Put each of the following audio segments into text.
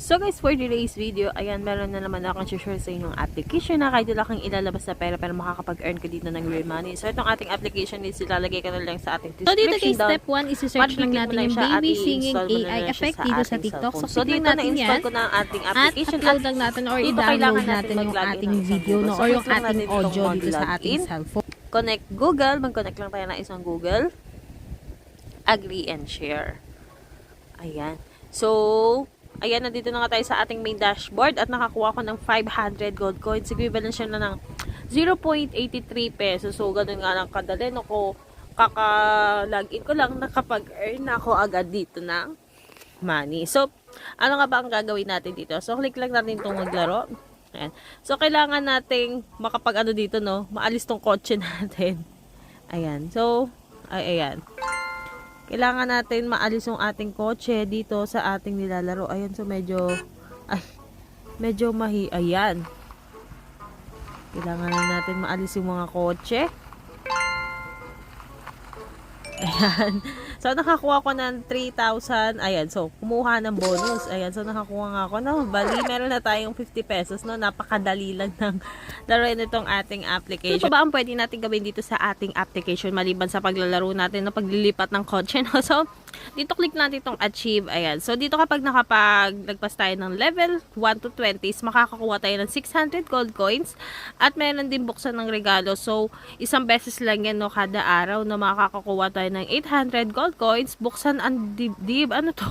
So guys, for today's video, ayan, meron na naman akong share sa inyong application na kahit wala kang ilalabas na pera pero makakapag-earn ka dito ng real money. So itong ating application is ilalagay ko na lang sa ating description. So dito kay step 1, isi-search lang natin yung baby singing AI effect dito sa TikTok. So dito na-install ko na ang ating application at upload lang natin or i-download natin yung ating video no, or yung ating audio dito sa ating cellphone. Connect Google, mag-connect lang tayo ng isang Google. Agree and share. Ayan. So, ayan, nandito na nga tayo sa ating main dashboard at nakakuha ko ng 500 gold coins. Equivalent siya na ng 0.83 pesos. So, ganun nga lang kadali. No, ko kaka-login ko lang, nakapag-earn na ako agad dito ng money. So, ano nga ba ang gagawin natin dito? So, click lang natin itong maglaro. Ayan. So, kailangan nating makapag-ano dito, no? Maalis tong kotse natin. Ayan. So, ayan. Kailangan natin maalis yung ating kotse dito sa ating nilalaro. Ayan, so medyo ayan. Kailangan natin maalis yung mga kotse. Ayan. So, nakakuha ko ng 3,000. Ayan, so, kumuha ng bonus. Ayan, so, nakakuha nga ako. No, bali, meron na tayong 50 pesos. No, napakadali lang ng laruin itong ating application. Ano ba ang pwede natin gawin dito sa ating application maliban sa paglalaro natin, no, paglilipat ng kotse, no? So, dito click natin itong achieve. Ayan. So, dito kapag nagpas tayo ng level 1 to 20, makakakuha tayo ng 600 gold coins. At meron din buksan ng regalo. So, isang beses lang yan, no, kada araw, no, makakakuha tayo ng 800 gold coins. Buksan ang dibdib. Ano to?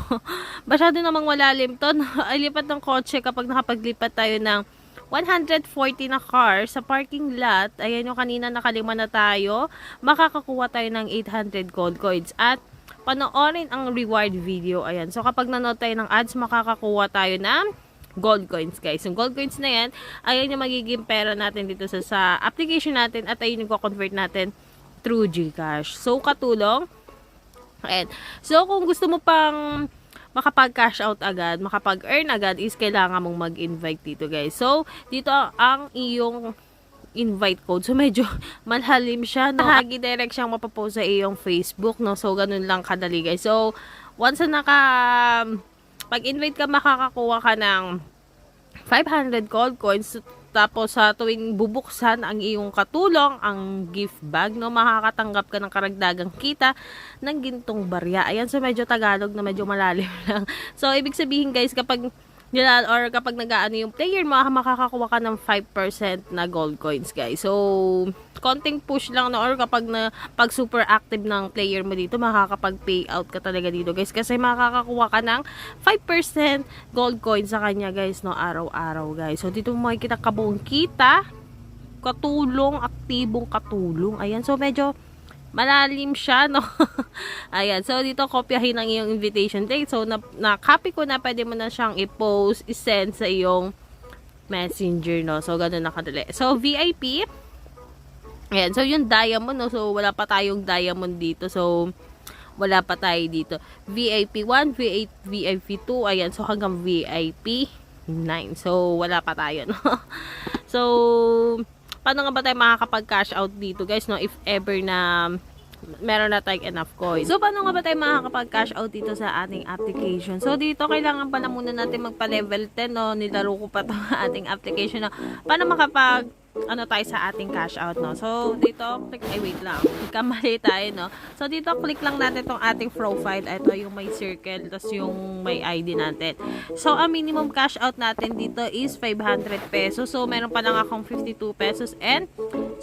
Masyado namang malalim to. Lipat ng kotse kapag nakapaglipat tayo ng 140 na car sa parking lot. Ayan yung kanina nakalima na tayo. Makakakuha tayo ng 800 gold coins. At panoorin ang reward video. Ayan. So, kapag nanood tayo ng ads, makakakuha tayo ng gold coins, guys. Yung gold coins na yan, ayan yung magiging pera natin dito sa application natin at ayun yung convert natin through GCash. So, katulong. Ayan. So, kung gusto mo pang makapag-cash out agad, makapag-earn agad, is kailangan mong mag-invite dito, guys. So, dito ang iyong invite code. So, medyo malalim siya, no? Direct siyang mapapost sa iyong Facebook, no? So, ganun lang kadali, guys. So, once na pag-invite ka, makakakuha ka ng 500 gold coins. Tapos, sa tuwing bubuksan ang iyong katulong, ang gift bag, no, makakatanggap ka ng karagdagang kita ng gintong barya. Ayan, so medyo Tagalog na medyo malalim lang. So, ibig sabihin, guys, kapag nag-aano yung player mo, makakakuha ka ng 5% na gold coins, guys. So, konting push lang, no, or pag super active ng player mo dito, makakapag-payout ka talaga dito, guys. Kasi makakakuha ka ng 5% gold coins sa kanya, guys, no, araw-araw, guys. So, dito mo makikita kabuong kita, katulong, aktibong katulong. Ayan, so medyo malalim siya, no? Ayan. So, dito, kopyahin ang iyong invitation date. So, na-copy ko na. Pwede mo na siyang i-post, i-send sa iyong messenger, no? So, ganun na kadali. So, VIP. Ayan. So, yung diamond, no? So, wala pa tayong diamond dito. So, wala pa tayo dito. VIP 1, VIP 2. Ayan. So, hanggang VIP 9. So, wala pa tayo, no? So, paano nga ba tayo makakapag-cash out dito, guys, no? If ever na meron na tayong enough coins. So, paano nga ba tayo makakapag-cash out dito sa ating application? So, dito, kailangan pa na muna natin magpa-level 10, no? Nilaro ko pa ito ating application, no? Paano tayo sa ating cash out, no? So, dito, click, wait lang. Kamali tayo, no? So, dito, click lang natin itong ating profile. Ito yung may circle, tapos yung may ID natin. So, ang minimum cash out natin dito is 500 pesos. So, meron pa lang akong 52 pesos and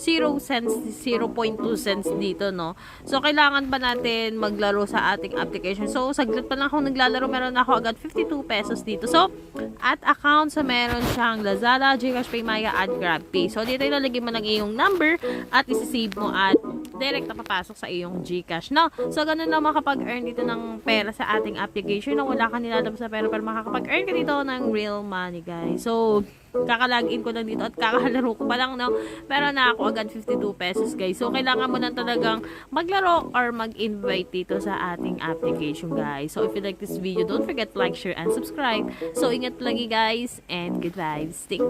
0 cents, 0.2 cents dito, no? So, kailangan ba natin maglaro sa ating application? So, saglit pa lang ako naglalaro, meron ako agad 52 pesos dito. So, at account, so meron siyang Lazada, GCash, Paymaya, at GrabPay. So, dito ilalagay mo ng iyong number at isi-save mo at direct na papasok sa iyong GCash, no? So, ganun na makapag-earn dito ng pera sa ating application na wala ka nilalabas na pera pero makakapag-earn ka dito ng real money, guys. So, kakalagin ko lang dito at kakalaro ko pa lang, no? Pero na ako agad 52 pesos, guys. So, kailangan mo na talagang maglaro or mag-invite dito sa ating application, guys. So, if you like this video, don't forget to like, share, and subscribe. So, ingat lagi, guys, and good vibes. Take